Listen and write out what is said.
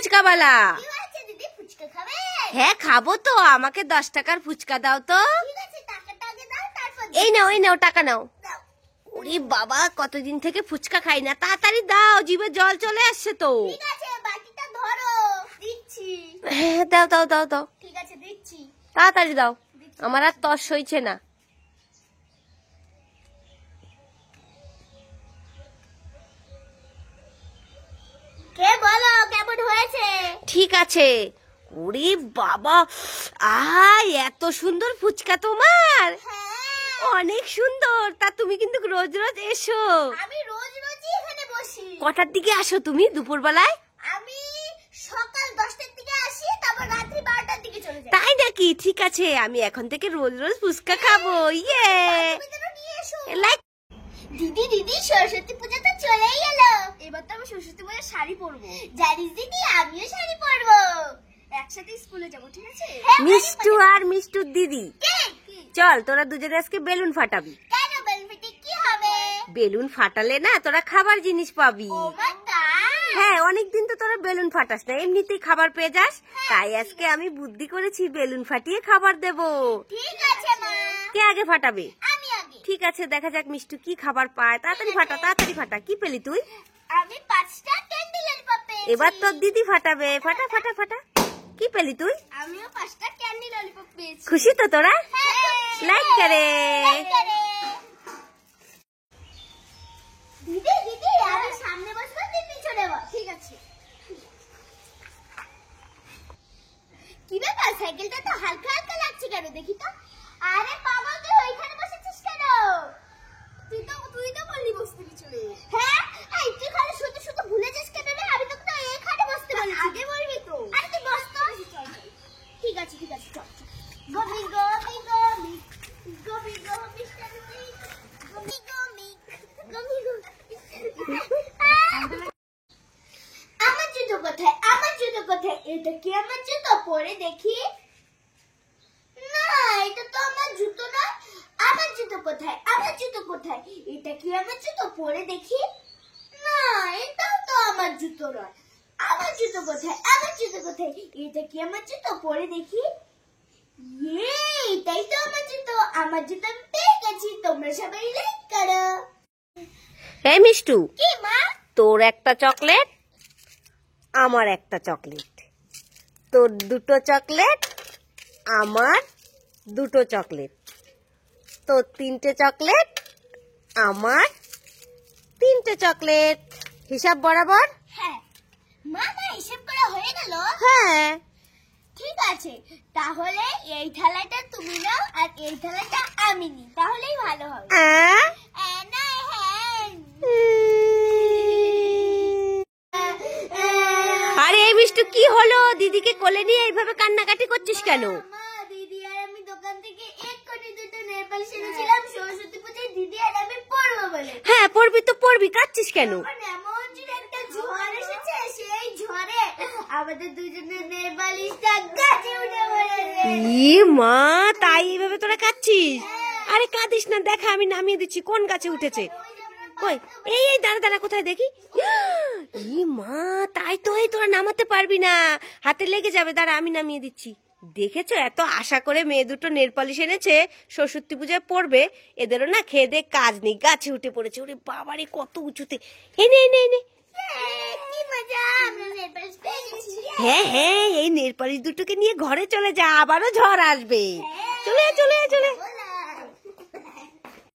ফুচকাওয়ালা। কি হয়েছে দিদি, ফুচকা খাবে? হ্যাঁ খাবো তো, আমাকে 10 টাকার ফুচকা দাও তো। ঠিক আছে, টাকাটা আগে দাও, তারপর এই নাও টাকা নাও। দাও। ওরে বাবা, কতদিন থেকে ফুচকা খাই না, তাড়াতাড়ি দাও, জিভে জল চলে আসছে তো। ঠিক আছে, বাকিটা ধরো, দিচ্ছি। হ্যাঁ দাও। ঠিক আছে, দিচ্ছি। তাড়াতাড়ি দাও, আমার আর তর সইছে না। কে বলো কেমন হয়েছে? ঠিক আছে। ওরে বাবা, এত সুন্দর ফুচকা তোমার, হ্যাঁ, অনেক সুন্দর। তা তুমি কিন্তু রোজ রোজ এসো। আমি রোজ রোজই এখানে বসি। কটার দিকে আসো তুমি দুপুর বেলায়? আমি সকাল 10টার দিকে আসি, তারপর রাত্রি 12টার দিকে চলে যাই। তাই নাকি? ঠিক আছে, আমি এখন থেকে রোজ রোজ ফুচকা খাবো। ইয়ে বান্ধবীদেরও নিয়ে এসো। লাইক দিদি সরস্বতী পূজা তো চলেই এলো। এবার তো আমি সরস্বতী পূজার শাড়ি পরবো। জানিস দিদি, আমিও শাড়ি পরবো। একসাথে স্কুলে যাবো, ঠিক আছে? মিষ্টু আর মিষ্টুর দিদি, চল তোরা দুজনে আজকে বেলুন ফাটাবি। কেন বেলুন ফেটে কি হবে? বেলুন ফাটালে না তোরা খাবার জিনিস পাবি। ও মা তাই? হ্যাঁ, অনেকদিন তো তোরা বেলুন ফাটাস না, এমনিতেই খাবার পেয়ে যাস। তাই আজকে আমি বুদ্ধি করেছি, বেলুন ফাটিয়ে খাবার দেব। ঠিক আছে মা। কে আগে ফাটাবে? আমি আগে। ঠিক আছে, দেখা যাক মিষ্টু কি খাবার পায়। তাড়াতাড়ি ফাটা। কি পেলি তুই? আমি 5টা ক্যান্ডি ললিপপ পেয়েছি। এবার তোর দিদি ফাটাবে। ফাটা। কি পেলি তুই? আমিও 5টা ক্যান্ডি ললিপপ পেয়েছি। খুশি তো তোরা? হ্যাঁ। লাইক করে। দিদি আমি সামনে বসবো, তুই পিছনে বস। ঠিক আছে। কি ব্যাপার, সাইকেলটা তো হালকা হালকা লাগছে কেন, দেখি তো। আরে বাবা, তুই ওইখানে বসেছিস কেন? তুই তো বললি বসতে পিছনে। হ্যাঁ, এই তুই খালি শুধু ভুলে যাস কেন রে? আমি তোকে তো এখানে বসতে বলেছি। আগে বলবি তো। আরে তুই বস তো। ঠিক আছে চল। গমি মিস্টার গমি। আমার জুতো কোথায়? এটা কি আমার জুতো? পরে দেখি। না, এটা তো আমার জুতো না। আমার জুতো কোথায়? এটা কি আমার জুতো? পরে দেখি। না, এটাও তো আমার জুতো নয়। আমার জুতো কোথায়? এটা কি আমার জুতো? পরে দেখি। এটাই তো আমার জুতো। আমার জুতো আমি পেয়ে গেছি। তোমরা সবাই লাইক করো। এই মিষ্টু, কি মা? তোর একটা চকলেট, আমার একটা চকলেট। তোর 2টো চকলেট, আমার 2টো চকলেট। তোর 3টে চকলেট, আমার 3টে চকলেট। হিসাব বরাবর? হ্যাঁ মা, হিসেব করা হয়ে গেল? হ্যাঁ। ঠিক আছে, তাহলে এই থালাটা তুমি নাও আর এই থালাটা আমি নিই, তাহলেই ভালো হবে। না, হ্যাঁ। আরে এই মিষ্টু, কি হলো? দিদিকে কোলে নিয়ে এইভাবে কান্নাকাটি করছিস কেন? মা, দিদি আর আমি দোকান থেকে 1 কোটি 2টো নেল পালিশ এনেছিলাম সরস্বতী পূজায় দিদি আর আমি পরবো বলে। হ্যাঁ পড়বি তো পড়বি, কাঁদছিস কেন? এমন একটা ঝড় এসেছে, সেই ঝড়ে আমাদের দুজনের নেল পালিশটা গাছে উঠে পড়েছে। ই মা, তাই এইভাবে তোরা কাঁদছিস? আরে কাঁদিস না, দেখা আমি নামিয়ে দিচ্ছি। কোন গাছে উঠেছে? কই, এই দাঁড়া, কোথায় দেখি। ই মা, তাই তো। এই তোরা নামাতে পারবি না, হাতে লেগে যাবে। দাঁড়া, আমি নামিয়ে দিচ্ছি। দেখেছো, এত আশা করে মেয়ে দুটো নেল পলিশ এনেছে, সরস্বতী পূজায় পড়বে, এদেরও না খেয়ে দে কাজ নেই, গাছে উঠে পড়েছে। ওরে বাবারে, কত উঁচুতে। এই নে। কি মজা, আমরা নেল পালিশ পেয়ে গেছি। হ্যাঁ, এই নেল পলিশ দুটোকে নিয়ে ঘরে চলে যা, আবারও ঝড় আসবে। চলে আয়।